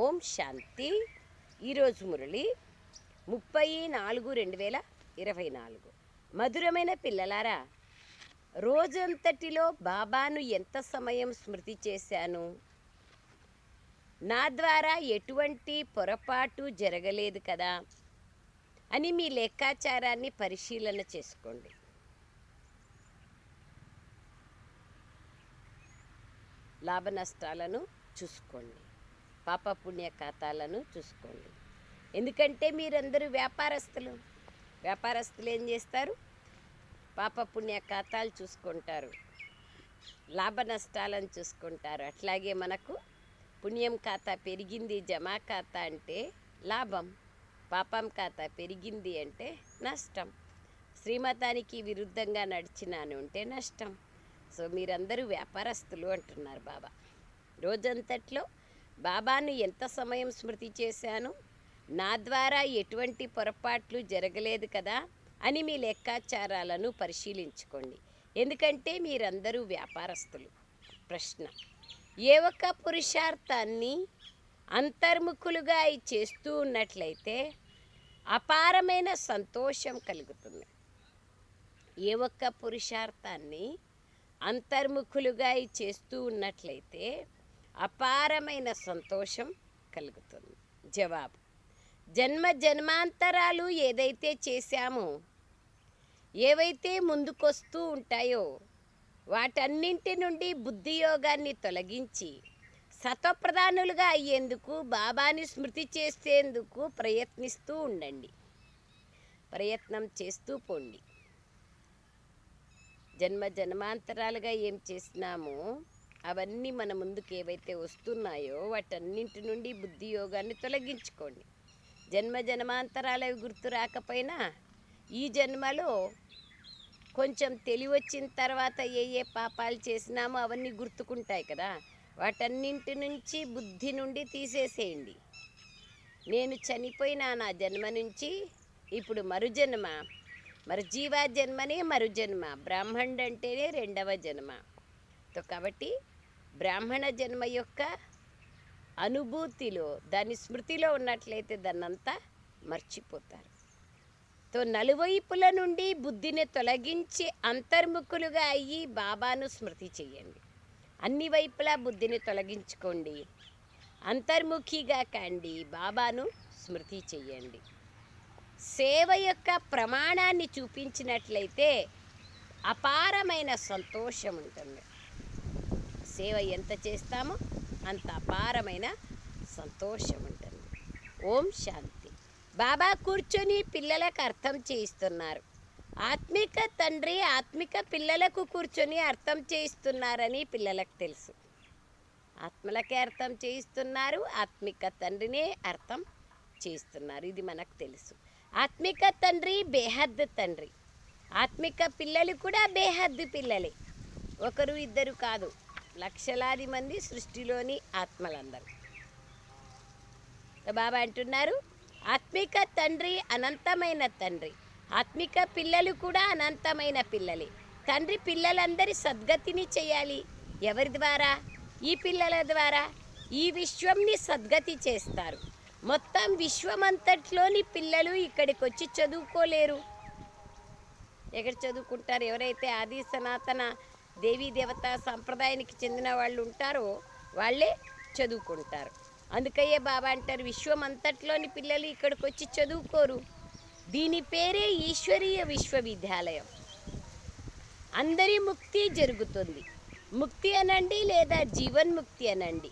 ఓం శాంతి. ఈరోజు మురళి 34/2024. మధురమైన పిల్లలారా, రోజంతటిలో బాబాను ఎంత సమయం స్మృతి చేశాను? నా ద్వారా ఎటువంటి పొరపాటు జరగలేదు కదా అని మీ లెక్కాచారాన్ని పరిశీలన చేసుకోండి. లాభ నష్టాలను చూసుకోండి, పాపపుణ్య ఖాతాలను చూసుకోండి. ఎందుకంటే మీరందరూ వ్యాపారస్తులు ఏం చేస్తారు? పాపపుణ్య ఖాతాలు చూసుకుంటారు, లాభ నష్టాలను చూసుకుంటారు. అట్లాగే మనకు పుణ్యం ఖాతా పెరిగింది, జమా ఖాతా అంటే లాభం, పాపం ఖాతా పెరిగింది అంటే నష్టం, శ్రీమతానికి విరుద్ధంగా నడిచినాను అంటే నష్టం. సో మీరందరూ వ్యాపారస్తులు అంటున్నారు బాబా. రోజంతట్లో బాబాను ఎంత సమయం స్మృతి చేశాను, నా ద్వారా ఎటువంటి పొరపాట్లు జరగలేదు కదా అని మీ లెక్కాచారాలను పరిశీలించుకోండి. ఎందుకంటే మీరందరూ వ్యాపారస్తులు. ప్రశ్న: ఏ ఒక్క పురుషార్థాన్ని అంతర్ముఖులుగా చేస్తూ ఉన్నట్లయితే అపారమైన సంతోషం కలుగుతుంది. ఏ ఒక్క పురుషార్థాన్ని అంతర్ముఖులుగా చేస్తూ ఉన్నట్లయితే అపారమైన సంతోషం కలుగుతుంది. జవాబు: జన్మ జన్మాంతరాలు ఏదైతే చేశామో, ఏవైతే ముందుకొస్తూ ఉంటాయో వాటన్నింటి నుండి బుద్ధి యోగాన్ని తొలగించి సత్వప్రధానులుగా అయ్యేందుకు, బాబాని స్మృతి చేసేందుకు ప్రయత్నిస్తూ ఉండండి. ప్రయత్నం చేస్తూ పోండి. జన్మ జన్మాంతరాలుగా ఏం చేసినామో అవన్నీ మన ముందుకు ఏవైతే వస్తున్నాయో వాటన్నింటి నుండి బుద్ధి యోగాన్ని తొలగించుకోండి. జన్మ జన్మాంతరాలవి గుర్తు రాకపోయినా ఈ జన్మలో కొంచెం తెలివి వచ్చిన తర్వాత ఏ ఏ పాపాలు చేసినామో అవన్నీ గుర్తుకుంటాయి కదా, వాటన్నింటి నుంచి బుద్ధి నుండి తీసేసేయండి. నేను చనిపోయినా నా జన్మ నుంచి ఇప్పుడు మరుజన్మ, మరి జీవా జన్మనే మరుజన్మ, బ్రాహ్మణుడు అంటేనే రెండవ జన్మ. కాబట్టి బ్రాహ్మణ జన్మ యొక్క అనుభూతిలో, దాని స్మృతిలో ఉన్నట్లయితే దాన్నంతా మర్చిపోతారు. నలువైపుల నుండి బుద్ధిని తొలగించి అంతర్ముఖులుగా అయ్యి బాబాను స్మృతి చేయండి. అన్ని వైపులా బుద్ధిని తొలగించుకోండి, అంతర్ముఖిగా కండి, బాబాను స్మృతి చేయండి. సేవ యొక్క ప్రమాణాన్ని చూపించినట్లయితే అపారమైన సంతోషం ఉంటుంది. సేవ ఎంత చేస్తామో అంత అపారమైన సంతోషం ఉంటుంది. ఓం శాంతి. బాబా కూర్చొని పిల్లలకు అర్థం చేయిస్తున్నారు. ఆత్మిక తండ్రి ఆత్మిక పిల్లలకు కూర్చొని అర్థం చేయిస్తున్నారని పిల్లలకు తెలుసు. ఆత్మలకే అర్థం చేయిస్తున్నారు, ఆత్మిక తండ్రినే అర్థం చేయిస్తున్నారు, ఇది మనకు తెలుసు. ఆత్మిక తండ్రి బేహద్ తండ్రి, ఆత్మిక పిల్లలు కూడా బేహద్ పిల్లలే. ఒకరు ఇద్దరు కాదు, లక్షలాది మంది సృష్టిలోని ఆత్మలందరూ. బాబా అంటున్నారు, ఆత్మిక తండ్రి అనంతమైన తండ్రి, ఆత్మిక పిల్లలు కూడా అనంతమైన పిల్లలే. తండ్రి పిల్లలందరి సద్గతిని చేయాలి. ఎవరి ద్వారా? ఈ పిల్లల ద్వారా. ఈ విశ్వంని సద్గతి చేస్తారు. మొత్తం విశ్వమంతట్లోని పిల్లలు ఇక్కడికి వచ్చి చదువుకోలేరు. ఎక్కడ చదువుకుంటారు? ఎవరైతే ఆది సనాతన దేవీ దేవత సంప్రదాయానికి చెందిన వాళ్ళు ఉంటారో వాళ్ళే చదువుకుంటారు. అందుకయ్యే బాబా అంటారు, విశ్వం అంతట్లోని పిల్లలు ఇక్కడికి వచ్చి చదువుకోరు. దీని పేరే ఈశ్వరీయ విశ్వవిద్యాలయం. అందరి ముక్తి జరుగుతుంది. ముక్తి అనండి లేదా జీవన్ముక్తి అనండి.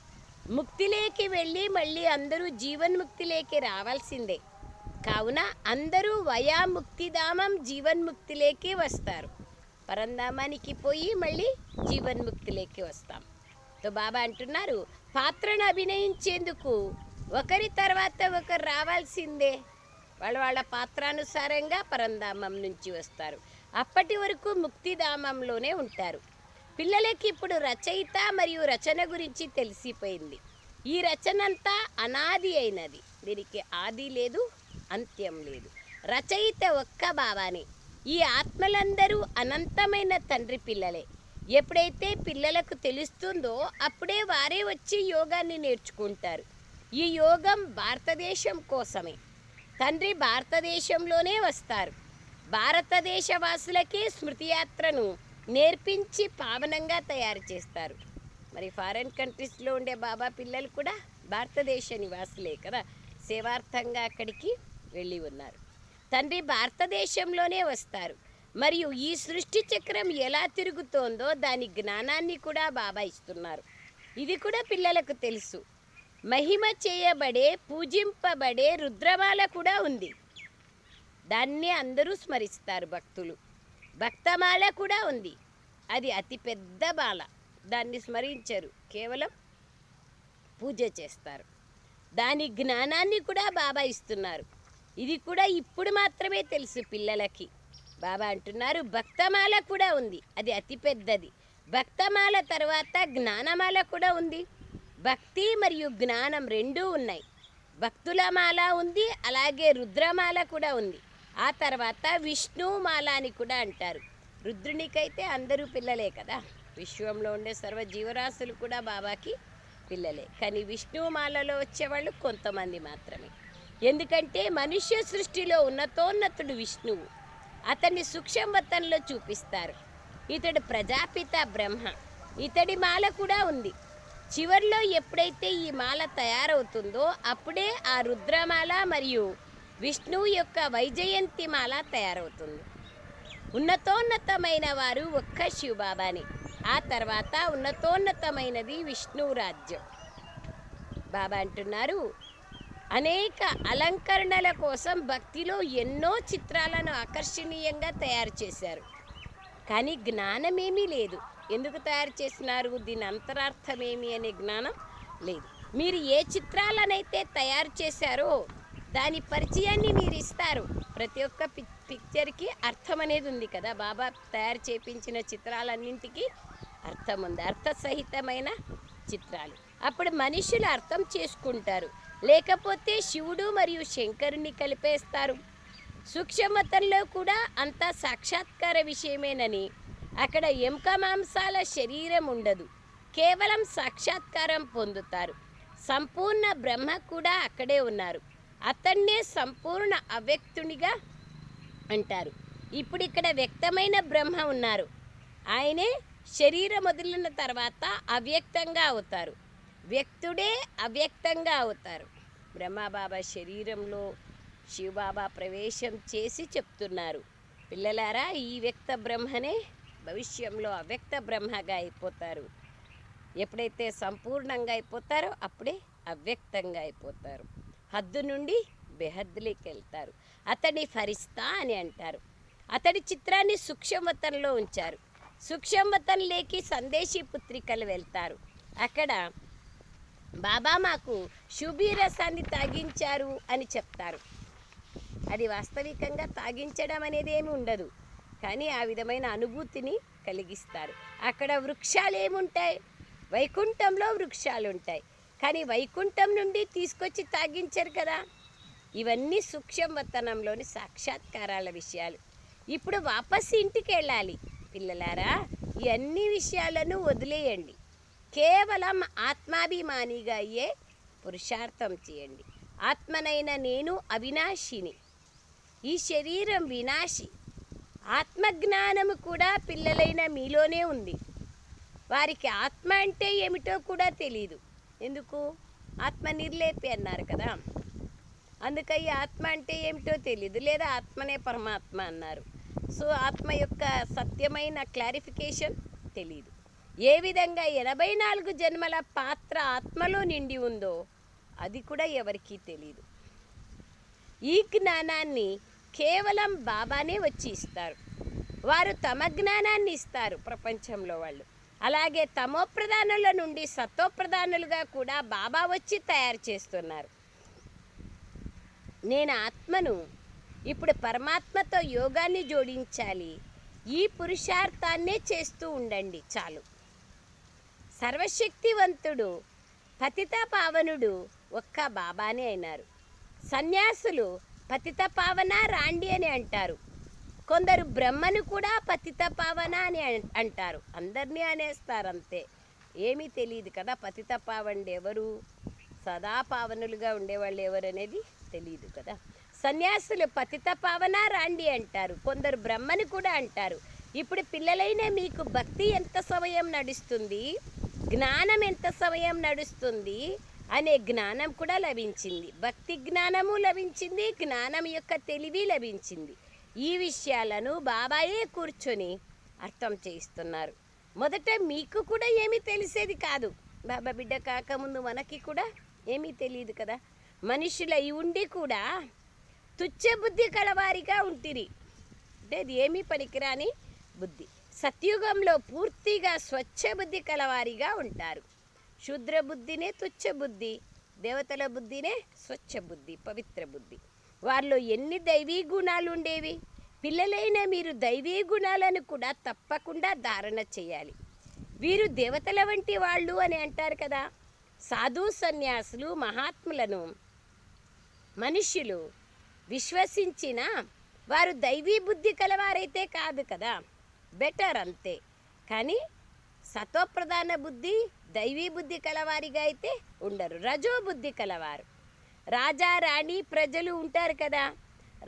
ముక్తిలోకి వెళ్ళి మళ్ళీ అందరూ జీవన్ముక్తిలోకి రావాల్సిందే. కావున అందరూ వయా ముక్తిధామం జీవన్ముక్తిలోకి వస్తారు. పరంధామానికి పోయి మళ్ళీ జీవన్ముక్తిలోకి వస్తాం. బాబా అంటున్నారు, పాత్రను అభినయించేందుకు ఒకరి తర్వాత ఒకరు రావాల్సిందే. వాళ్ళ పాత్రానుసారంగా పరంధామం నుంచి వస్తారు. అప్పటి వరకు ముక్తిధామంలోనే ఉంటారు. పిల్లలకి ఇప్పుడు రచయిత మరియు రచన గురించి తెలిసిపోయింది. ఈ రచన అంతా అనాది అయినది, దీనికి ఆది లేదు, అంత్యం లేదు. రచయిత ఒక్క బాబానే. ఈ ఆత్మలందరూ అనంతమైన తండ్రి పిల్లలే. ఎప్పుడైతే పిల్లలకు తెలుస్తుందో అప్పుడే వారే వచ్చి యోగాన్ని నేర్చుకుంటారు. ఈ యోగం భారతదేశం కోసమే. తండ్రి భారతదేశంలోనే వస్తారు. భారతదేశ వాసులకే స్మృతి యాత్రను నేర్పించి పావనంగా తయారు చేస్తారు. మరి ఫారెన్ కంట్రీస్లో ఉండే బాబా పిల్లలు కూడా భారతదేశ నివాసులే కదా, సేవార్థంగా అక్కడికి వెళ్ళి ఉన్నారు. తండ్రి భారతదేశంలోనే వస్తారు. మరియు ఈ సృష్టి చక్రం ఎలా తిరుగుతోందో దాని జ్ఞానాన్ని కూడా బాబా ఇస్తున్నారు. ఇది కూడా పిల్లలకు తెలుసు. మహిమ చేయబడే పూజింపబడే రుద్రమాల కూడా ఉంది. దాన్ని అందరూ స్మరిస్తారు భక్తులు. భక్తమాల కూడా ఉంది. అది అతి పెద్ద మాల. దాన్ని స్మరించరు, కేవలం పూజ చేస్తారు. దాని జ్ఞానాన్ని కూడా బాబా ఇస్తున్నారు. ఇది కూడా ఇప్పుడు మాత్రమే తెలుసు పిల్లలకి. బాబా అంటున్నారు భక్తమాల కూడా ఉంది, అది అతి పెద్దది. భక్తమాల తర్వాత జ్ఞానమాల కూడా ఉంది. భక్తి మరియు జ్ఞానం రెండూ ఉన్నాయి. భక్తుల మాల ఉంది, అలాగే రుద్రమాల కూడా ఉంది. ఆ తర్వాత విష్ణుమాల అని కూడా అంటారు. రుద్రునికైతే అందరూ పిల్లలే కదా, విశ్వంలో ఉండే సర్వ జీవరాశులు కూడా బాబాకి పిల్లలే. కానీ విష్ణుమాలలో వచ్చేవాళ్ళు కొంతమంది మాత్రమే. ఎందుకంటే మనుష్య సృష్టిలో ఉన్నతోన్నతుడు విష్ణువు. అతన్ని సూక్ష్మవతంలో చూపిస్తారు. ఇతడు ప్రజాపిత బ్రహ్మ. ఇతడి మాల కూడా ఉంది. చివరిలో ఎప్పుడైతే ఈ మాల తయారవుతుందో అప్పుడే ఆ రుద్రమాల మరియు విష్ణువు యొక్క వైజయంతి మాల తయారవుతుంది. ఉన్నతోన్నతమైన వారు ఒక్క శివబాబాని. ఆ తర్వాత ఉన్నతోన్నతమైనది విష్ణువు రాజ్యం. బాబా అంటున్నారు అనేక అలంకరణల కోసం భక్తిలో ఎన్నో చిత్రాలను ఆకర్షణీయంగా తయారు చేశారు. కానీ జ్ఞానమేమీ లేదు. ఎందుకు తయారు చేసినారు, దీని అంతరార్థమేమి అనే జ్ఞానం లేదు. మీరు ఏ చిత్రాలనైతే తయారు చేశారో దాని పరిచయాన్ని మీరు ఇస్తారు. ప్రతి ఒక్క పిక్చర్కి అర్థం అనేది ఉంది కదా. బాబా తయారు చేయించిన చిత్రాలన్నింటికి అర్థం ఉంది, అర్థసహితమైన చిత్రాలు. అప్పుడు మనుషులు అర్థం చేసుకుంటారు. లేకపోతే శివుడు మరియు శంకరుని కలిపేస్తారు. సూక్ష్మతంలో కూడా అంతా సాక్షాత్కార విషయమేనని అక్కడ ఎముక మాంసాల శరీరం ఉండదు, కేవలం సాక్షాత్కారం పొందుతారు. సంపూర్ణ బ్రహ్మ కూడా అక్కడే ఉన్నారు. అతన్నే సంపూర్ణ అవ్యక్తునిగా అంటారు. ఇప్పుడు ఇక్కడ వ్యక్తమైన బ్రహ్మ ఉన్నారు. ఆయనే శరీరం వదిలిన తర్వాత అవ్యక్తంగా అవుతారు. వ్యక్తుడే అవ్యక్తంగా అవుతారు. బ్రహ్మబాబా శరీరంలో శివబాబా ప్రవేశం చేసి చెప్తున్నారు, పిల్లలారా ఈ వ్యక్త బ్రహ్మనే భవిష్యంలో అవ్యక్త బ్రహ్మగా అయిపోతారు. ఎప్పుడైతే సంపూర్ణంగా అయిపోతారో అప్పుడే అవ్యక్తంగా అయిపోతారు. హద్దు నుండి బెహద్దులోకి వెళ్తారు. అతడి ఫరిస్తా అని అంటారు. అతడి చిత్రాన్ని సూక్ష్మవతంలో ఉంచారు. సూక్ష్మవతంలోకి సందేశీ పుత్రికలు వెళ్తారు. అక్కడ బాబా మాకు శుభీ రసాన్ని తాగించారు అని చెప్తారు. అది వాస్తవికంగా తాగించడం అనేది ఏమి ఉండదు, కానీ ఆ విధమైన అనుభూతిని కలిగిస్తారు. అక్కడ వృక్షాలు ఏముంటాయి, వైకుంఠంలో వృక్షాలు ఉంటాయి, కానీ వైకుంఠం నుండి తీసుకొచ్చి తాగించరు కదా. ఇవన్నీ సూక్ష్మవతనంలోని సాక్షాత్కారాల విషయాలు. ఇప్పుడు వాపస్ ఇంటికి వెళ్ళాలి. పిల్లలారా ఈ అన్ని విషయాలను వదిలేయండి. కేవలం ఆత్మాభిమానిగా అయ్యే పురుషార్థం చేయండి. ఆత్మనైన నేను అవినాశిని, ఈ శరీరం వినాశి. ఆత్మజ్ఞానము కూడా పిల్లలైన మీలోనే ఉంది. వారికి ఆత్మ అంటే ఏమిటో కూడా తెలియదు. ఎందుకు, ఆత్మ నిర్లేపి అన్నారు కదా, అందుకని ఆత్మ అంటే ఏమిటో తెలియదు. లేదా ఆత్మనే పరమాత్మ అన్నారు. సో ఆత్మ యొక్క సత్యమైన క్లారిఫికేషన్ తెలియదు. ఏ విధంగా 84 జన్మల పాత్ర ఆత్మలో నిండి ఉందో అది కూడా ఎవరికీ తెలియదు. ఈ జ్ఞానాన్ని కేవలం బాబానే వచ్చి ఇస్తారు. వారు తమ జ్ఞానాన్ని ఇస్తారు ప్రపంచంలో వాళ్ళు. అలాగే తమోప్రధానుల నుండి సతోప్రధానులుగా కూడా బాబా వచ్చి తయారు చేస్తున్నారు. నేను ఆత్మను ఇప్పుడు పరమాత్మతో యోగాన్ని జోడించాలి. ఈ పురుషార్థాన్నే చేస్తూ ఉండండి చాలు. సర్వశక్తివంతుడు పతిత పావనుడు ఒక్క బాబానే అయినారు. సన్యాసులు పతిత పావన రాండి అని అంటారు. కొందరు బ్రహ్మను కూడా పతిత పావన అని అంటారు. అందరినీ అనేస్తారు అంతే. ఏమీ తెలియదు కదా పతిత పావండి ఎవరు. సదా పావనులుగా ఉండేవాళ్ళు ఎవరనేది తెలియదు కదా. సన్యాసులు పతిత పావన రాండి అంటారు, కొందరు బ్రహ్మని కూడా అంటారు. ఇప్పుడు పిల్లలైన మీకు భక్తి ఎంత సమయం నడుస్తుంది, జ్ఞానం ఎంత సమయం నడుస్తుంది అనే జ్ఞానం కూడా లభించింది. భక్తి జ్ఞానము లభించింది, జ్ఞానం యొక్క తెలివి లభించింది. ఈ విషయాలను బాబాయే కూర్చొని అర్థం చేయిస్తున్నారు. మొదట మీకు కూడా ఏమీ తెలిసేది కాదు. బాబా బిడ్డ కాకముందు మనకి కూడా ఏమీ తెలియదు కదా. మనుషులై ఉండి కూడా తుచ్చ బుద్ధి కలవారిగా ఉంటిరి, అంటే అది ఏమీ పనికిరాని బుద్ధి. సత్యుగంలో పూర్తిగా స్వచ్ఛ బుద్ధి కలవారిగా ఉంటారు. శూద్ర బుద్ధినే తుచ్చ బుద్ధి, దేవతల బుద్ధినే స్వచ్ఛ బుద్ధి, పవిత్ర బుద్ధి. వారిలో ఎన్ని దైవీ గుణాలు ఉండేవి. పిల్లలైన మీరు దైవీ గుణాలను కూడా తప్పకుండా ధారణ చేయాలి. వీరు దేవతల వంటి వాళ్ళు అని అంటారు కదా. సాధు సన్యాసులు మహాత్ములను మనుష్యులు విశ్వసించిన వారు దైవీ బుద్ధి కలవారైతే కాదు కదా, బెటర్ అంతే. కానీ సతోప్రధాన బుద్ధి దైవీ బుద్ధి కలవారిగా అయితే ఉండరు, రజో బుద్ధి కలవారు. రాజా రాణి ప్రజలు ఉంటారు కదా,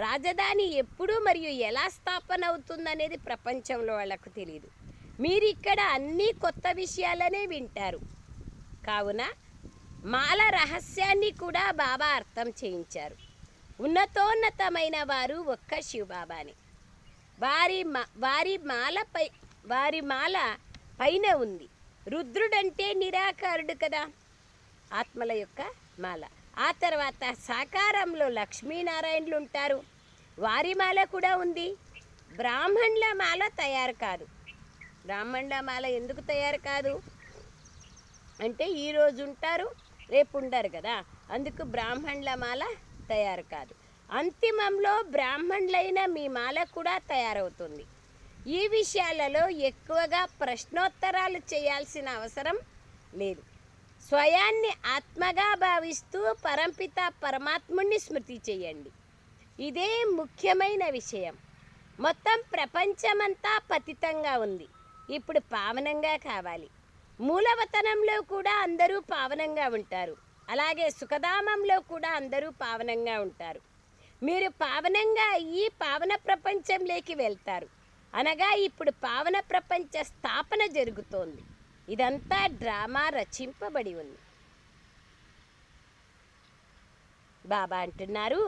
రాజధాని ఎప్పుడు మరియు ఎలా స్థాపన అవుతుందనేది ప్రపంచంలో వాళ్ళకు తెలియదు. మీరు ఇక్కడ అన్ని కొత్త విషయాలనే వింటారు. కావున మాల రహస్యాన్ని కూడా బాబా అర్థం చేయించారు. ఉన్నతోన్నతమైన వారు ఒక్క శివబాబాని. వారి మాల పైన ఉంది. రుద్రుడంటే నిరాకారుడు కదా, ఆత్మల యొక్క మాల. ఆ తర్వాత సాకారంలో లక్ష్మీనారాయణులు ఉంటారు, వారి మాల కూడా ఉంది. బ్రాహ్మణుల మాల తయారు కాదు. బ్రాహ్మణుల మాల ఎందుకు తయారు కాదు అంటే ఈరోజు ఉంటారు రేపు ఉండరు కదా, అందుకు బ్రాహ్మణుల మాల తయారు కాదు. అంతిమంలో బ్రాహ్మణులైన మీ మాల కూడా తయారవుతుంది. ఈ విషయాలలో ఎక్కువగా ప్రశ్నోత్తరాలు చేయాల్సిన అవసరం లేదు. స్వయాన్ని ఆత్మగా భావిస్తూ పరంపిత పరమాత్ముణ్ణి స్మృతి చేయండి. ఇదే ముఖ్యమైన విషయం. మొత్తం ప్రపంచమంతా పతితంగా ఉంది, ఇప్పుడు పావనంగా కావాలి. మూలవతనంలో కూడా అందరూ పావనంగా ఉంటారు, అలాగే సుఖధామంలో కూడా అందరూ పావనంగా ఉంటారు. మీరు పావనంగా అయ్యి పావన ప్రపంచంలోకి వెళ్తారు. అనగా ఇప్పుడు పావన ప్రపంచ స్థాపన జరుగుతోంది. ఇదంతా డ్రామా రచింపబడి ఉంది. బాబా అంటున్నారు,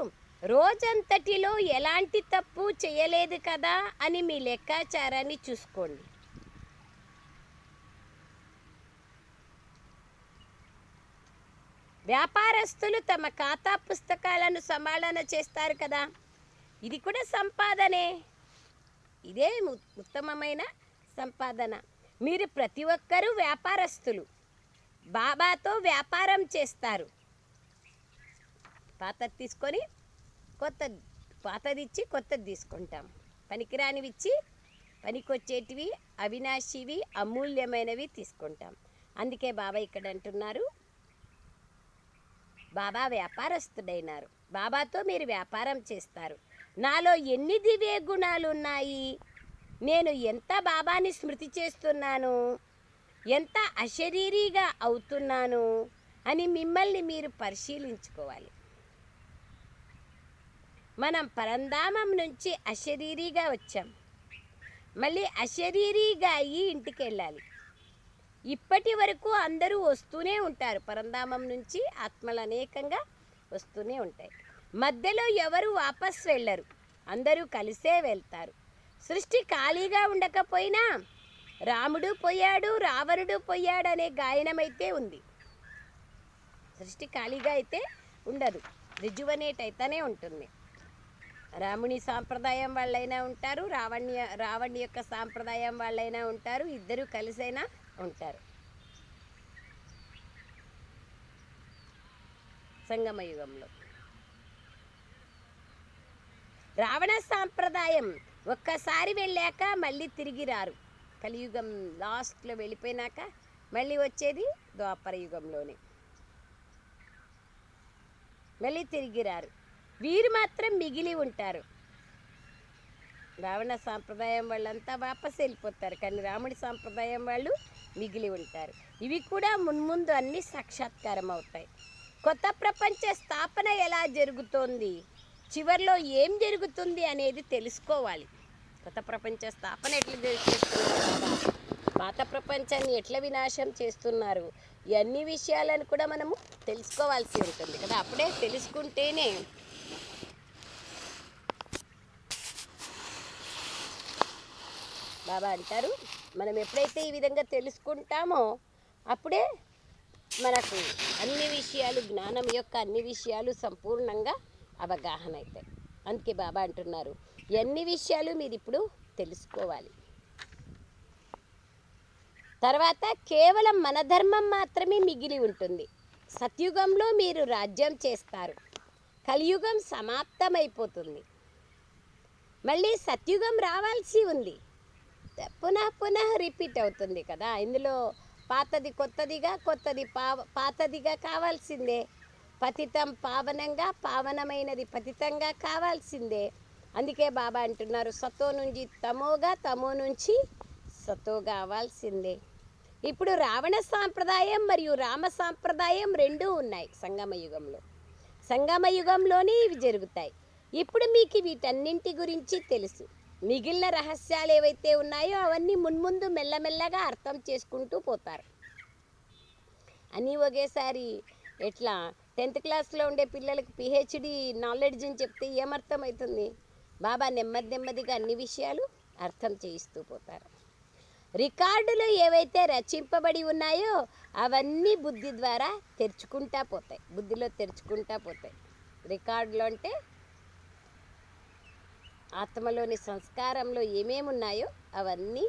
రోజంతటిలో ఎలాంటి తప్పు చేయలేదు కదా అని మీ లెక్కాచారాన్ని చూసుకోండి. వ్యాపారస్తులు తమ ఖాతా పుస్తకాలను సమాళన చేస్తారు కదా, ఇది కూడా సంపాదనే. ఇదే ఉత్తమమైన సంపాదన. మీరు ప్రతి ఒక్కరూ వ్యాపారస్తులు, బాబాతో వ్యాపారం చేస్తారు. పాతది తీసుకొని పాతది ఇచ్చి కొత్తది తీసుకుంటాం. పనికిరానివి ఇచ్చి పనికొచ్చేటివి, అవినాశివి, అమూల్యమైనవి తీసుకుంటాం. అందుకే బాబా ఇక్కడ అంటున్నారు, బాబా వ్యాపారస్తుడైనారు, బాబాతో మీరు వ్యాపారం చేస్తారు. నాలో ఎన్ని దివ్య గుణాలు ఉన్నాయి, నేను ఎంత బాబాని స్మృతి చేస్తున్నాను, ఎంత అశరీరీగా అవుతున్నాను అని మిమ్మల్ని మీరు పరిశీలించుకోవాలి. మనం పరంధామం నుంచి అశరీరీగా వచ్చాం, మళ్ళీ అశరీరీగా అయ్యి ఇంటికి వెళ్ళాలి. ఇప్పటి వరకు అందరూ వస్తూనే ఉంటారు, పరంధామం నుంచి ఆత్మలు అనేకంగా వస్తూనే ఉంటాయి. మధ్యలో ఎవరు వాపస్ వెళ్ళరు, అందరూ కలిసే వెళ్తారు. సృష్టి ఖాళీగా ఉండకపోయినా రాముడు పోయాడు, రావణుడు పోయాడు అనే గాయనమైతే ఉంది. సృష్టి ఖాళీగా అయితే ఉండదు, రిజువనేట్ అయితేనే ఉంటుంది. రాముని సాంప్రదాయం వాళ్ళైనా ఉంటారు, రావణి యొక్క సాంప్రదాయం వాళ్ళైనా ఉంటారు, ఇద్దరు కలిసైనా ఉంటారు. సంగమ యుగంలో రావణ సాంప్రదాయం ఒక్కసారి వెళ్ళాక మళ్ళీ తిరిగి రారు. కలియుగం లాస్ట్లో వెళ్ళిపోయినాక మళ్ళీ వచ్చేది ద్వాపర యుగంలోనే, మళ్ళీ తిరిగి రారు. వీరు మాత్రం మిగిలి ఉంటారు. రావణ సాంప్రదాయం వాళ్ళంతా వాపస్ వెళ్ళిపోతారు, కానీ రాముడి సాంప్రదాయం వాళ్ళు మిగిలి ఉంటారు. ఇవి కూడా మున్ముందు అన్నీ సాక్షాత్కారం అవుతాయి. కొత్త ప్రపంచ స్థాపన ఎలా జరుగుతోంది, చివరిలో ఏం జరుగుతుంది అనేది తెలుసుకోవాలి. కొత్త ప్రపంచ స్థాపన ఎట్లా చేస్తున్నారు, పాత ప్రపంచాన్ని ఎట్లా వినాశం చేస్తున్నారు, ఈ అన్ని విషయాలను కూడా మనము తెలుసుకోవాల్సి ఉంటుంది కదా. అప్పుడే తెలుసుకుంటేనే బాబా అంటారు, మనం ఎప్పుడైతే ఈ విధంగా తెలుసుకుంటామో అప్పుడే మనకు అన్ని విషయాలు, జ్ఞానం యొక్క అన్ని విషయాలు సంపూర్ణంగా అవగాహన అవుతాయి. అందుకే బాబా అంటున్నారు, ఎన్ని విషయాలు మీరు ఇప్పుడు తెలుసుకోవాలి. తర్వాత కేవలం మన ధర్మం మాత్రమే మిగిలి ఉంటుంది. సత్యుగంలో మీరు రాజ్యం చేస్తారు, కలియుగం సమాప్తమైపోతుంది, మళ్ళీ సత్యుగం రావాల్సి ఉంది. పునః రిపీట్ అవుతుంది కదా. ఇందులో పాతది కొత్తదిగా, కొత్తది పాతదిగా కావాల్సిందే. పతితం పావనంగా, పావనమైనది పతితంగా కావాల్సిందే. అందుకే బాబా అంటున్నారు, సతో నుంచి తమోగా, తమో నుంచి సతోగా అవ్వాల్సిందే. ఇప్పుడు రావణ సాంప్రదాయం మరియు రామ సాంప్రదాయం రెండూ ఉన్నాయి సంగమయుగంలో. సంగమయుగంలోనే ఇవి జరుగుతాయి. ఇప్పుడు మీకు వీటన్నింటి గురించి తెలుసు. మిగిలిన రహస్యాలు ఏవైతే ఉన్నాయో అవన్నీ మున్ముందు మెల్లమెల్లగా అర్థం చేసుకుంటూ పోతారు. అన్నీ ఒకేసారి ఎట్లా 10th క్లాస్లో ఉండే పిల్లలకు PhD నాలెడ్జ్ అని చెప్తే ఏమర్థమవుతుంది? బాబా నెమ్మదిగా అన్ని విషయాలు అర్థం చేయిస్తూ పోతారు. రికార్డులు ఏవైతే రచింపబడి ఉన్నాయో అవన్నీ బుద్ధి ద్వారా తెరుచుకుంటా పోతాయి, బుద్ధిలో తెరుచుకుంటా పోతాయి. రికార్డులు అంటే ఆత్మలోని సంస్కారంలో ఏమేమి ఉన్నాయో అవన్నీ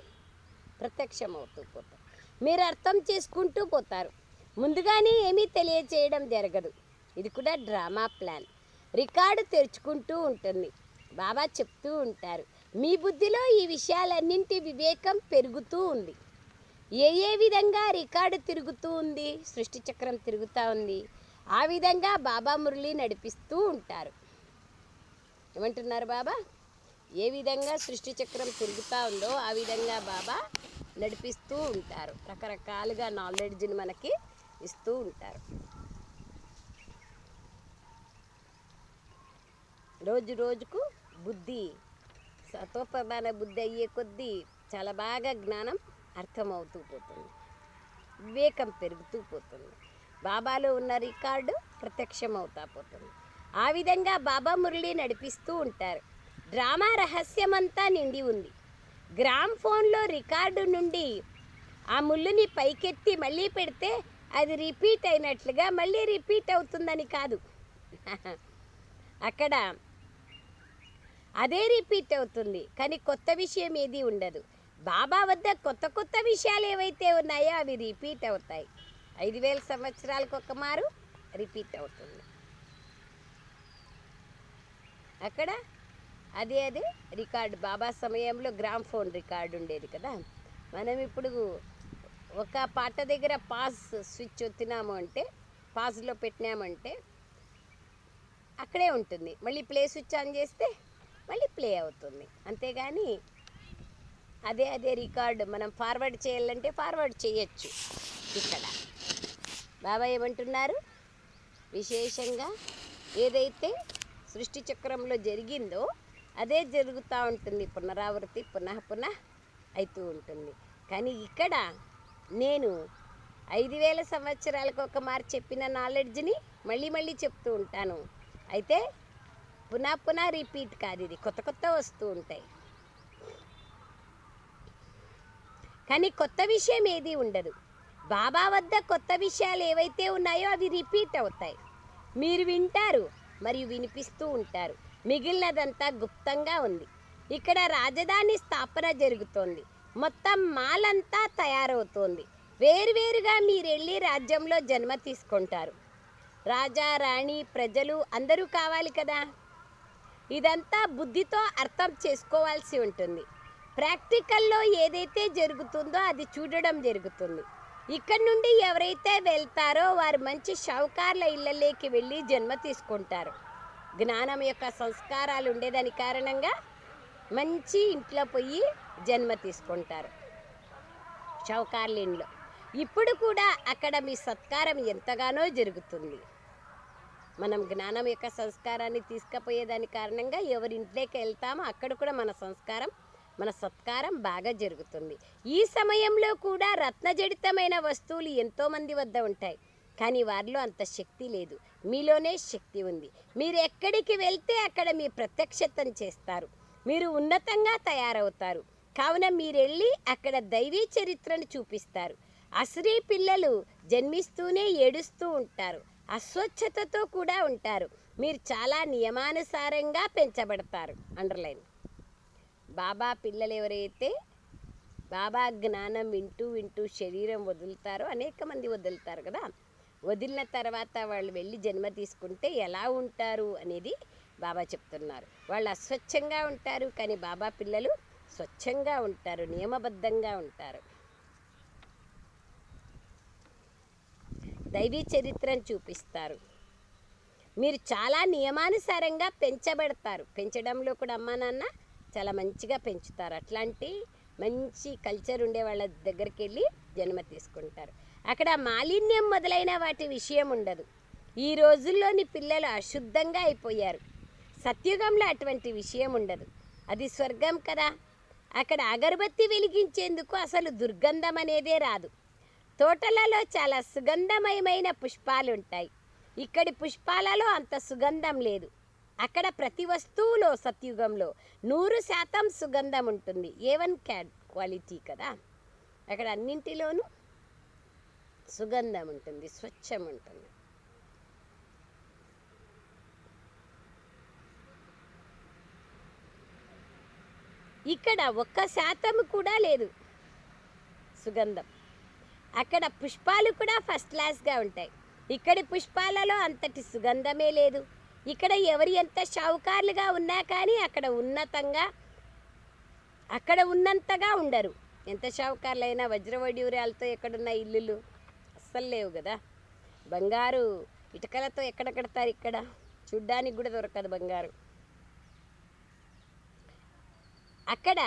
ప్రత్యక్షమవుతూ పోతాయి. మీరు అర్థం చేసుకుంటూ పోతారు. ముందుగానే ఏమీ తెలియచేయడం జరగదు. ఇది కూడా డ్రామా ప్లాన్. రికార్డు తెరుచుకుంటూ ఉంటుంది. బాబా చెప్తూ ఉంటారు, మీ బుద్ధిలో ఈ విషయాలన్నింటి వివేకం పెరుగుతూ ఉంది. ఏ విధంగా రికార్డు తిరుగుతూ ఉంది, సృష్టి చక్రం తిరుగుతూ ఉంది, ఆ విధంగా బాబా మురళి నడిపిస్తూ ఉంటారు. ఏమంటున్నారు బాబా? ఏ విధంగా సృష్టి చక్రం తిరుగుతూ ఉందో ఆ విధంగా బాబా నడిపిస్తూ ఉంటారు. రకరకాలుగా నాలెడ్జ్ని మనకి ఇస్తూ ఉంటారు. రోజుకు బుద్ధి సతోప్రధాన బుద్ధి అయ్యే కొద్దీ చాలా బాగా జ్ఞానం అర్థమవుతూ పోతుంది, వివేకం పెరుగుతూ పోతుంది. బాబాలో ఉన్న రికార్డు ప్రత్యక్షం అవుతా పోతుంది. ఆ విధంగా బాబా మురళి నడిపిస్తూ ఉంటారు. డ్రామా రహస్యమంతా నిండి ఉంది. గ్రామ్ ఫోన్లో రికార్డు నుండి ఆ ముళ్ళుని పైకెత్తి మళ్ళీ పెడితే అది రిపీట్ అయినట్లుగా మళ్ళీ రిపీట్ అవుతుందని కాదు, అక్కడ అదే రిపీట్ అవుతుంది, కానీ కొత్త విషయం ఏది ఉండదు. బాబా వద్ద కొత్త విషయాలు ఏవైతే ఉన్నాయో అవి రిపీట్ అవుతాయి. 5000 సంవత్సరాలకు ఒక మారు రిపీట్ అవుతుంది. అక్కడ అదే రికార్డు. బాబా సమయంలో గ్రామ్ ఫోన్ రికార్డు ఉండేది కదా. మనం ఇప్పుడు ఒక పాట దగ్గర పాజ్ స్విచ్ ఒత్తినాము అంటే, పాజ్లో పెట్టినామంటే అక్కడే ఉంటుంది. మళ్ళీ ప్లే స్విచ్ ఆన్ చేస్తే మళ్ళీ ప్లే అవుతుంది. అంతేగాని అదే రికార్డు మనం ఫార్వర్డ్ చేయాలంటే ఫార్వర్డ్ చేయొచ్చు. ఇక్కడ బాబా ఏమంటున్నారు, విశేషంగా ఏదైతే సృష్టి చక్రంలో జరిగిందో అదే జరుగుతూ ఉంటుంది. పునరావృత్తి పునః అవుతూ ఉంటుంది. కానీ ఇక్కడ నేను 5000 సంవత్సరాలకు ఒక మారు చెప్పిన నాలెడ్జ్ని మళ్ళీ చెప్తూ ఉంటాను. అయితే పునః రిపీట్ కాదు, ఇది కొత్త వస్తూ ఉంటాయి. కానీ కొత్త విషయం ఏది ఉండదు. బాబా వద్ద కొత్త విషయాలు ఏవైతే ఉన్నాయో అవి రిపీట్ అవుతాయి. మీరు వింటారు మరియు వినిపిస్తూ ఉంటారు. మిగిలినదంతా గుప్తంగా ఉంది. ఇక్కడ రాజధాని స్థాపన జరుగుతోంది. మొత్తం మాలంతా తయారవుతోంది. వేరువేరుగా మీరెళ్ళి రాజ్యంలో జన్మ తీసుకుంటారు. రాజా, రాణి, ప్రజలు అందరూ కావాలి కదా. ఇదంతా బుద్ధితో అర్థం చేసుకోవాల్సి ఉంటుంది. ప్రాక్టికల్లో ఏదైతే జరుగుతుందో అది చూడడం జరుగుతుంది. ఇక్కడి నుండి ఎవరైతే వెళ్తారో వారు మంచి షావుకార్ల ఇళ్ళలోకి వెళ్ళి జన్మ తీసుకుంటారు. జ్ఞానం యొక్క సంస్కారాలు ఉండేదాని కారణంగా మంచి ఇంట్లో పోయి జన్మ తీసుకుంటారు, షావుకార్ల ఇంట్లో. ఇప్పుడు కూడా అక్కడ మీ సత్కారం ఎంతగానో జరుగుతుంది. మనం జ్ఞానం యొక్క సంస్కారాన్ని తీసుకుపోయేదాని కారణంగా ఎవరింట్లోకి వెళ్తామో అక్కడ కూడా మన సంస్కారం మన సత్కారం బాగా జరుగుతుంది. ఈ సమయంలో కూడా రత్నజడితమైన వస్తువులు ఎంతోమంది వద్ద ఉంటాయి, కానీ వారిలో అంత శక్తి లేదు. మీలోనే శక్తి ఉంది. మీరు ఎక్కడికి వెళ్తే అక్కడ మీ ప్రత్యక్షతను చేస్తారు, మీరు ఉన్నతంగా తయారవుతారు. కావున మీరు వెళ్ళి అక్కడ దైవీ చరిత్రను చూపిస్తారు. అసురీ పిల్లలు జన్మిస్తూనే ఏడుస్తూ ఉంటారు, అస్వచ్ఛతతో కూడా ఉంటారు. మీరు చాలా నియమానుసారంగా పెంచబడతారు. అండర్లైన్. బాబా పిల్లలు ఎవరైతే బాబా జ్ఞానం వింటూ వింటూ శరీరం వదులుతారో, అనేక మంది వదులుతారు కదా, వదిలిన తర్వాత వాళ్ళు వెళ్ళి జన్మ తీసుకుంటే ఎలా ఉంటారు అనేది బాబా చెప్తున్నారు. వాళ్ళు అస్వచ్ఛంగా ఉంటారు, కానీ బాబా పిల్లలు స్వచ్ఛంగా ఉంటారు, నియమబద్ధంగా ఉంటారు. దైవీ చరిత్రను చూపిస్తారు. మీరు చాలా నియమానుసారంగా పెంచబడతారు. పెంచడంలో కూడా అమ్మా నాన్న చాలా మంచిగా పెంచుతారు. అట్లాంటి మంచి కల్చర్ ఉండే వాళ్ళ దగ్గరికి వెళ్ళి జన్మ తీసుకుంటారు. అక్కడ మాలిన్యం మొదలైన వాటి విషయం ఉండదు. ఈ రోజుల్లోని పిల్లలు అశుద్ధంగా అయిపోయారు. సత్యుగంలో అటువంటి విషయం ఉండదు. అది స్వర్గం కదా. అక్కడ అగరబత్తి వెలిగించేందుకు అసలు దుర్గంధం అనేదే రాదు. తోటలలో చాలా సుగంధమయమైన పుష్పాలు ఉంటాయి. ఇక్కడి పుష్పాలలో అంత సుగంధం లేదు. అక్కడ ప్రతి వస్తువులో సత్యుగంలో 100% సుగంధం ఉంటుంది. A1 క్వాలిటీ కదా. అక్కడ అన్నింటిలోనూ సుగంధం ఉంటుంది, స్వచ్ఛం ఉంటుంది. ఇక్కడ 1% కూడా లేదు సుగంధం. అక్కడ పుష్పాలు కూడా ఫస్ట్ క్లాస్గా ఉంటాయి. ఇక్కడి పుష్పాలలో అంతటి సుగంధమే లేదు. ఇక్కడ ఎవరు ఎంత షావుకారులుగా ఉన్నా కానీ అక్కడ ఉన్నంతగా ఉండరు. ఎంత షావుకారులైనా వజ్రవైడూర్యాలతో ఎక్కడున్న ఇల్లులు అస్సలు లేవు కదా. బంగారు ఇటుకలతో ఎక్కడ కడతారు? ఇక్కడ చూడ్డానికి కూడా దొరకదు బంగారు. అక్కడ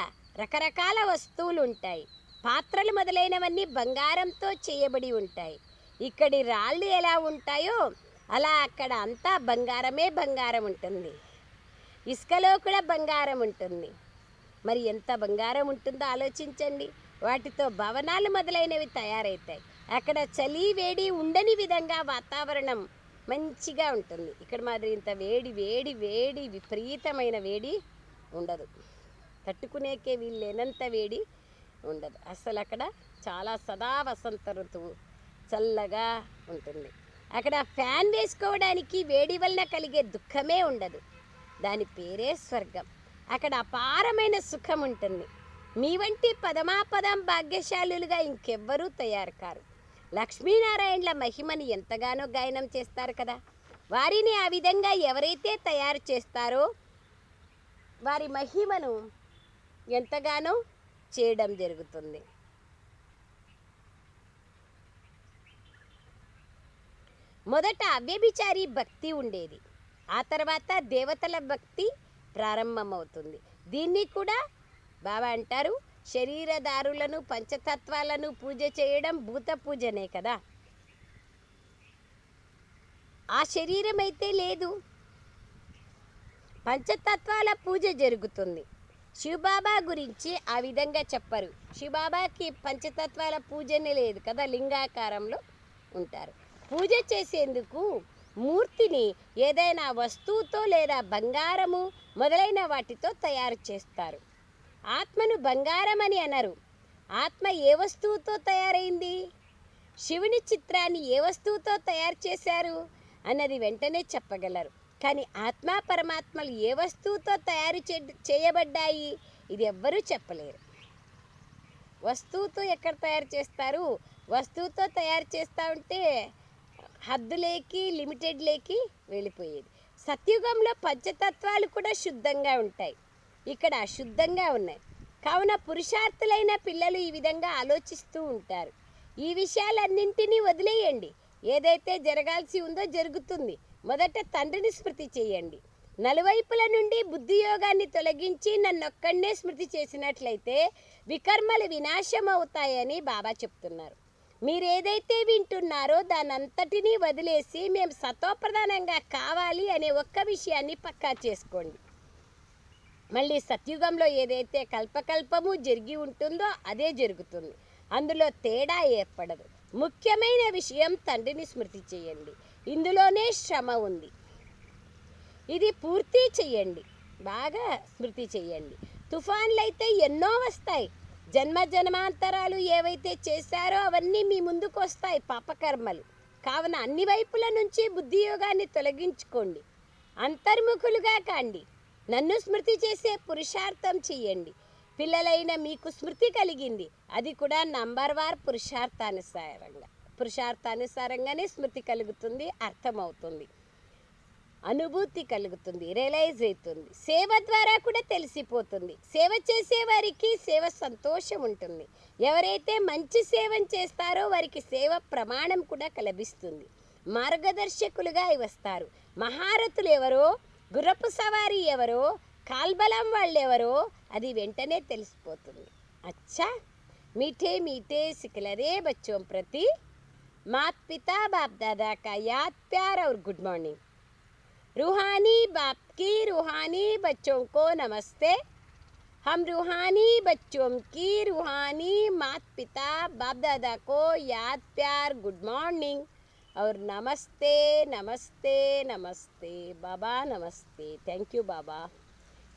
రకరకాల వస్తువులు ఉంటాయి. పాత్రలు మొదలైనవన్నీ బంగారంతో చేయబడి ఉంటాయి. ఇక్కడి రాళ్ళు ఎలా ఉంటాయో అలా అక్కడ అంతా బంగారమే బంగారం ఉంటుంది. ఇసుకలో కూడా బంగారం ఉంటుంది. మరి ఎంత బంగారం ఉంటుందో ఆలోచించండి. వాటితో భవనాలు మొదలైనవి తయారవుతాయి. అక్కడ చలి వేడి ఉండని విధంగా వాతావరణం మంచిగా ఉంటుంది. ఇక్కడ మాదిరి ఇంత వేడి వేడి వేడి విపరీతమైన వేడి ఉండదు. తట్టుకునేకే వీళ్ళు లేనంత వేడి ఉండదు అసలు. అక్కడ చాలా సదా వసంత ఋతువు చల్లగా ఉంటుంది. అక్కడ ఫ్యాన్ వేసుకోవడానికి వేడి వలన కలిగే దుఃఖమే ఉండదు. దాని పేరే స్వర్గం. అక్కడ అపారమైన సుఖం ఉంటుంది. మీ వంటి పదమాపదం భాగ్యశాలులుగా ఇంకెవ్వరూ తయారు కారు. లక్ష్మీనారాయణల మహిమని ఎంతగానో గాయనం చేస్తారు కదా. వారిని ఆ విధంగా ఎవరైతే తయారు చేస్తారో వారి మహిమను ఎంతగానో చేయడం జరుగుతుంది. మొదట అవ్యభిచారి భక్తి ఉండేది, ఆ తర్వాత దేవతల భక్తి ప్రారంభమవుతుంది. దీన్ని కూడా బాబా అంటారు, శరీరదారులను పంచతత్వాలను పూజ చేయడం భూత పూజనే కదా. ఆ శరీరం అయితే లేదు, పంచతత్వాల పూజ జరుగుతుంది. శివబాబా గురించి ఆ విధంగా చెప్పరు. శివబాబాకి పంచతత్వాల పూజనే లేదు కదా, లింగాకారంలో ఉంటారు. పూజ చేసేందుకు మూర్తిని ఏదైనా వస్తువుతో లేదా బంగారము మొదలైన వాటితో తయారు చేస్తారు. ఆత్మను బంగారం అని అనరు. ఆత్మ ఏ వస్తువుతో తయారైంది? శివుని చిత్రాన్ని ఏ వస్తువుతో తయారు చేశారు అన్నది వెంటనే చెప్పగలరు. కానీ ఆత్మ పరమాత్మలు ఏ వస్తువుతో తయారు చేయబడ్డాయి ఇది ఎవ్వరూ చెప్పలేరు. వస్తువుతో ఎక్కడ తయారు చేస్తారు? వస్తువుతో తయారు చేస్తూ ఉంటే హద్దులేకి లిమిటెడ్లేకి వెళ్ళిపోయేది. సత్యుగంలో పంచతత్వాలు కూడా శుద్ధంగా ఉంటాయి, ఇక్కడ అశుద్ధంగా ఉన్నాయి. కావున పురుషార్థులైన పిల్లలు ఈ విధంగా ఆలోచిస్తూ ఉంటారు. ఈ విషయాలన్నింటినీ వదిలేయండి. ఏదైతే జరగాల్సి ఉందో జరుగుతుంది. మొదట తండ్రిని స్మృతి చేయండి. నలువైపుల నుండి బుద్ధియోగాన్ని తొలగించి నన్నొక్కడనే స్మృతి చేసినట్లయితే వికర్మలు వినాశం అవుతాయని బాబా చెప్తున్నారు. మీరు ఏదైతే వింటున్నారో దానంతటినీ వదిలేసి మేము సతోప్రధానంగా కావాలి అనే ఒక్క విషయాన్ని పక్కా చేసుకోండి. మళ్ళీ సత్యుగంలో ఏదైతే కల్పకల్పము జరిగి ఉంటుందో అదే జరుగుతుంది. అందులో తేడా ఏర్పడదు. ముఖ్యమైన విషయం తండ్రిని స్మృతి చేయండి. ఇందులోనే శ్రమ ఉంది. ఇది పూర్తి చెయ్యండి, బాగా స్మృతి చెయ్యండి. తుఫాన్లు అయితే ఎన్నో వస్తాయి. జన్మ జన్మాంతరాలు ఏవైతే చేశారో అవన్నీ మీ ముందుకు వస్తాయి, పాపకర్మలు. కావున అన్ని వైపుల నుంచి బుద్ధియోగాన్ని తొలగించుకోండి. అంతర్ముఖులుగా కాండి. నన్ను స్మృతి చేసే పురుషార్థం చెయ్యండి. పిల్లలైన మీకు స్మృతి కలిగింది, అది కూడా నంబర్వార్ పురుషార్థానుసారంగానే స్మృతి కలుగుతుంది, అర్థమవుతుంది, అనుభూతి కలుగుతుంది, రియలైజ్ అవుతుంది. సేవ ద్వారా కూడా తెలిసిపోతుంది. సేవ చేసేవారికి సేవ సంతోషం ఉంటుంది. ఎవరైతే మంచి సేవను చేస్తారో వారికి సేవ ప్రమాణం కూడా లభిస్తుంది. మార్గదర్శకులుగా వస్తారు. మహారథులు ఎవరో, గుర్రపు సవారీ ఎవరో, కాల్బలం వాళ్ళెవరో అది వెంటనే తెలిసిపోతుంది. అచ్చా, మీఠే మీఠే సికలరే బచ్చోం ప్రతి मात पिता बाप दादा का याद प्यार और गुड मॉर्निंग. रूहानी बाप की रूहानी बच्चों को नमस्ते. हम रूहानी बच्चों की रूहानी मात पिता बाप दादा को याद प्यार गुड मॉर्निंग और नमस्ते नमस्ते नमस्ते बाबा नमस्ते. థ్యాంక్ యూ బాబా.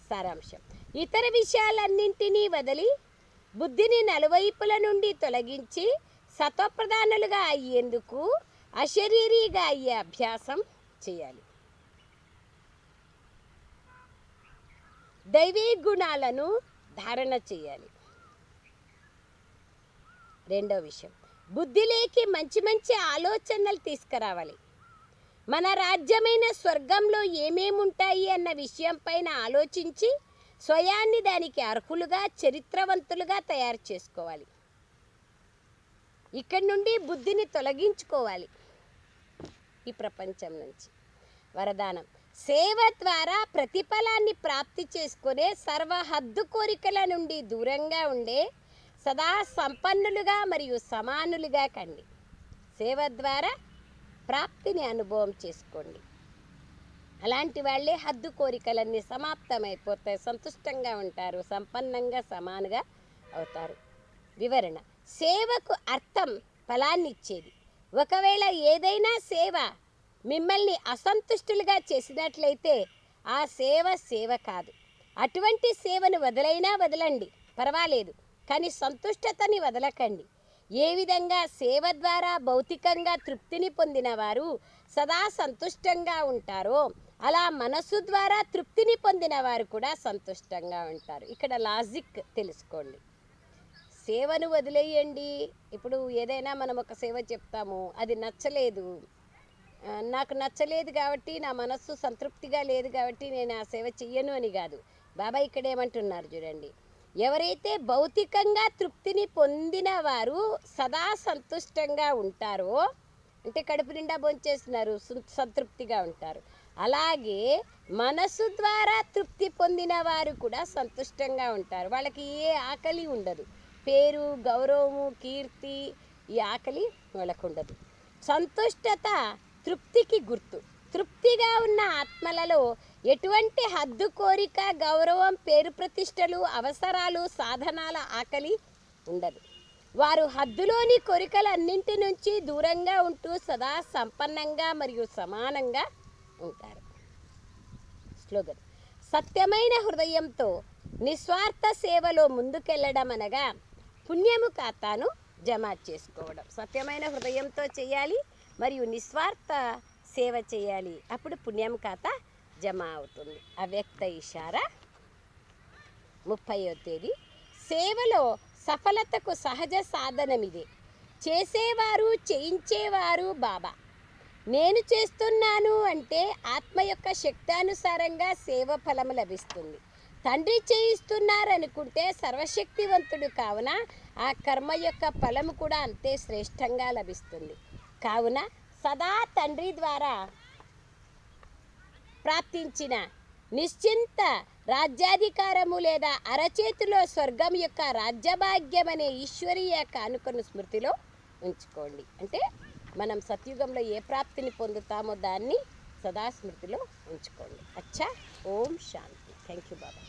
సారాంశం: ఇతర విషయాలన్నింటినీ వదిలి బుద్ధిని నలువైపుల నుండి తొలగించి సతోప్రధానులుగా అయ్యేందుకు అశరీరీగా అయ్యే అభ్యాసం చేయాలి. దైవీ గుణాలను ధారణ చేయాలి. రెండో విషయం, బుద్ధిలోకి మంచి మంచి ఆలోచనలు తీసుకురావాలి. మన రాజ్యమైన స్వర్గంలో ఏమేమి ఉంటాయి అన్న విషయం పైన ఆలోచించి స్వయాన్ని దానికి అర్హులుగా, చరిత్రవంతులుగా తయారు చేసుకోవాలి. ఇక్కడి నుండి బుద్ధిని తొలగించుకోవాలి ఈ ప్రపంచం నుంచి. వరదానం: సేవ ద్వారా ప్రతిఫలాన్ని ప్రాప్తి చేసుకునే సర్వహద్దు కోరికల నుండి దూరంగా ఉండే సదా సంపన్నులుగా మరియు సమానులుగా కండి. సేవ ద్వారా ప్రాప్తిని అనుభవం చేసుకోండి. అలాంటి వాళ్ళే హద్దు కోరికలన్నీ సమాప్తమైపోతాయి, సంతుష్టంగా ఉంటారు, సంపన్నంగా సమానుగా అవుతారు. వివరణ: సేవకు అర్థం ఫలాన్నిచ్చేది. ఒకవేళ ఏదైనా సేవ మిమ్మల్ని అసంతుష్టులుగా చేసినట్లయితే ఆ సేవ కాదు. అటువంటి సేవను వదిలైనా వదలండి, పర్వాలేదు, కానీ సంతుష్టతని వదలకండి. ఏ విధంగా సేవ ద్వారా భౌతికంగా తృప్తిని పొందిన వారు సదా సంతుష్టంగా ఉంటారో అలా మనస్సు ద్వారా తృప్తిని పొందిన వారు కూడా సంతుష్టంగా ఉంటారు. ఇక్కడ లాజిక్ తెలుసుకోండి. సేవను వదిలేయండి. ఇప్పుడు ఏదైనా మనం ఒక సేవ చెప్తాము, అది నచ్చలేదు, నాకు నచ్చలేదు కాబట్టి, నా మనస్సు సంతృప్తిగా లేదు కాబట్టి నేను ఆ సేవ చెయ్యను అని కాదు. బాబా ఇక్కడ ఏమంటున్నారు చూడండి: ఎవరైతే భౌతికంగా తృప్తిని పొందిన వారు సదా సంతుష్టంగా ఉంటారో, అంటే కడుపు నిండా భోంచేస్తున్నారు, సంతృప్తిగా ఉంటారు. అలాగే మనసు ద్వారా తృప్తి పొందిన వారు కూడా సంతుష్టంగా ఉంటారు. వాళ్ళకి ఏ ఆకలి ఉండదు. పేరు, గౌరవము, కీర్తి, ఈ ఆకలి వాళ్ళకు ఉండదు. సంతుష్టత తృప్తికి గుర్తు. తృప్తిగా ఉన్న ఆత్మలలో ఎటువంటి హద్దు కోరిక, గౌరవం, పేరు ప్రతిష్టలు, అవసరాలు, సాధనాల ఆకలి ఉండదు. వారు హద్దులోని కోరికలన్నింటి నుంచి దూరంగా ఉంటూ సదా సంపన్నంగా మరియు సమానంగా ఉంటారు. స్లోగన్: సత్యమైన హృదయంతో నిస్వార్థ సేవలో ముందుకెళ్ళడం అనగా పుణ్యము ఖాతాను జమ చేసుకోవడం. సత్యమైన హృదయంతో చేయాలి మరియు నిస్వార్థ సేవ చేయాలి. అప్పుడు పుణ్యం ఖాతా జమ అవుతుంది. అవ్యక్త ఇషారా 30వ తేదీ. సేవలో సఫలతకు సహజ సాధనమిదే. చేసేవారు, చేయించేవారు బాబా. నేను చేస్తున్నాను అంటే ఆత్మ యొక్క శక్తానుసారంగా సేవ ఫలము లభిస్తుంది. తండ్రి చేయిస్తున్నారనుకుంటే సర్వశక్తివంతుడు కావున ఆ కర్మ యొక్క ఫలము కూడా అంతే శ్రేష్టంగా లభిస్తుంది. కావున సదా తండ్రి ద్వారా ప్రాప్తించిన నిశ్చింత రాజ్యాధికారము లేదా అరచేతిలో స్వర్గం యొక్క రాజ్యభాగ్యం అనే ఈశ్వరీయ కానుకను స్మృతిలో ఉంచుకోండి. అంటే మనం సత్యుగంలో ఏ ప్రాప్తిని పొందుతామో దాన్ని సదా స్మృతిలో ఉంచుకోండి. అచ్చా. ఓం శాంతి. Thank you Baba.